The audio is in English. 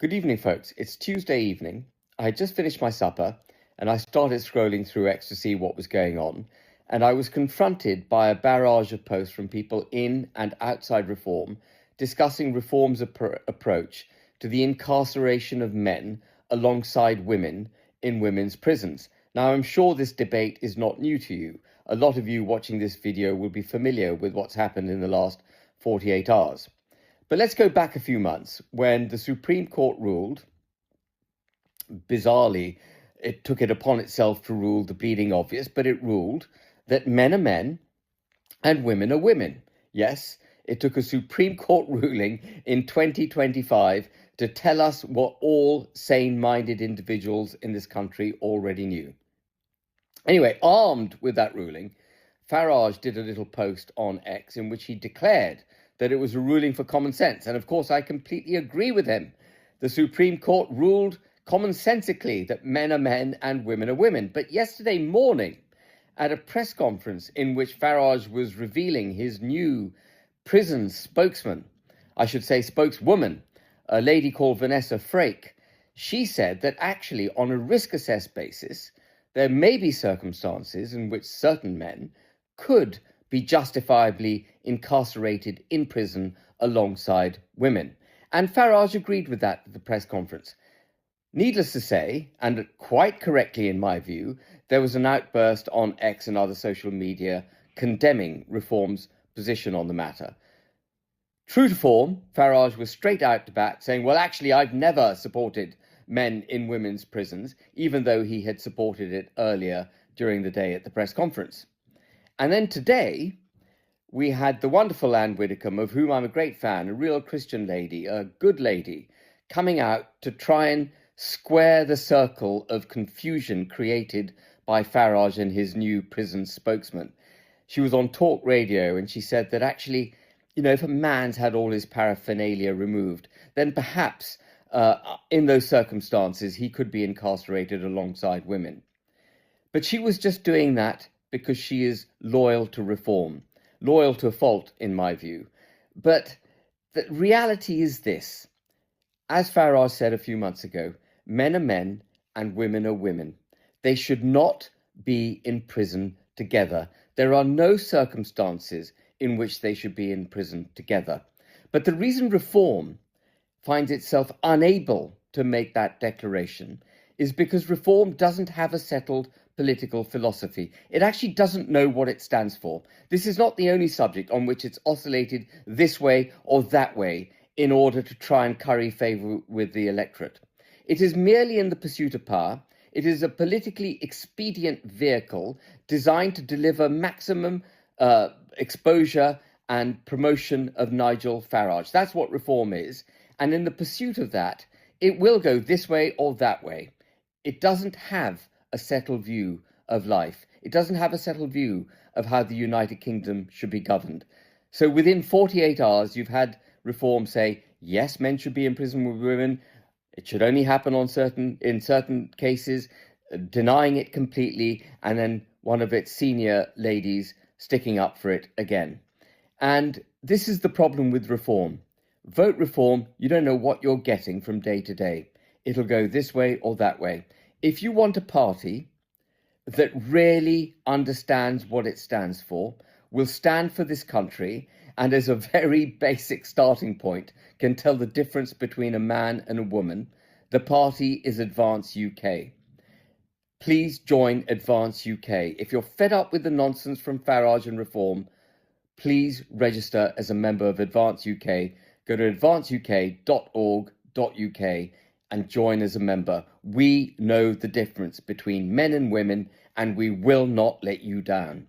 Good evening, folks. It's Tuesday evening. I had just finished my supper and I started scrolling through X to see what was going on. And I was confronted by a barrage of posts from people in and outside reform discussing reform's approach to the incarceration of men alongside women in women's prisons. Now, I'm sure this debate is not new to you. A lot of you watching this video will be familiar with what's happened in the last 48 hours. But let's go back a few months when the Supreme Court ruled, bizarrely, it took it upon itself to rule the bleeding obvious, but it ruled that men are men and women are women. Yes, it took a Supreme Court ruling in 2025 to tell us what all sane-minded individuals in this country already knew. Anyway, armed with that ruling, Farage did a little post on X in which he declared that it was a ruling for common sense. And of course, I completely agree with him. The Supreme Court ruled commonsensically that men are men and women are women. But yesterday morning, at a press conference in which Farage was revealing his new prison spokesman, I should say spokeswoman, a lady called Vanessa Frake, she said that actually on a risk-assessed basis, there may be circumstances in which certain men could be justifiably incarcerated in prison alongside women. And Farage agreed with that at the press conference. Needless to say, and quite correctly in my view, there was an outburst on X and other social media condemning Reform's position on the matter. True to form, Farage was straight out to bat saying, well, actually, I've never supported men in women's prisons, even though he had supported it earlier during the day at the press conference. And then today, we had the wonderful Anne Widdecombe, of whom I'm a great fan, a real Christian lady, a good lady, coming out to try and square the circle of confusion created by Farage and his new prison spokesman. She was on talk radio and she said that actually, if a man's had all his paraphernalia removed, then perhaps in those circumstances, he could be incarcerated alongside women. But she was just doing that because she is loyal to Reform, loyal to a fault, in my view. But the reality is this. As Farage said a few months ago, men are men and women are women. They should not be in prison together. There are no circumstances in which they should be in prison together. But the reason Reform finds itself unable to make that declaration is because Reform doesn't have a settled political philosophy. It actually doesn't know what it stands for. This is not the only subject on which it's oscillated this way or that way in order to try and curry favour with the electorate. It is merely in the pursuit of power. It is a politically expedient vehicle designed to deliver maximum exposure and promotion of Nigel Farage. That's what Reform is. And in the pursuit of that, it will go this way or that way. It doesn't have a settled view of life. It doesn't have a settled view of how the United Kingdom should be governed. So within 48 hours, you've had Reform say, yes, men should be in prison with women. It should only happen in certain cases, denying it completely, and then one of its senior ladies sticking up for it again. And this is the problem with Reform. Vote Reform, you don't know what you're getting from day to day. It'll go this way or that way. If you want a party that really understands what it stands for, will stand for this country, and as a very basic starting point can tell the difference between a man and a woman, the party is Advance UK. Please join Advance UK. If you're fed up with the nonsense from Farage and Reform, please register as a member of Advance UK. Go to advanceuk.org.uk and join as a member. We know the difference between men and women, and we will not let you down.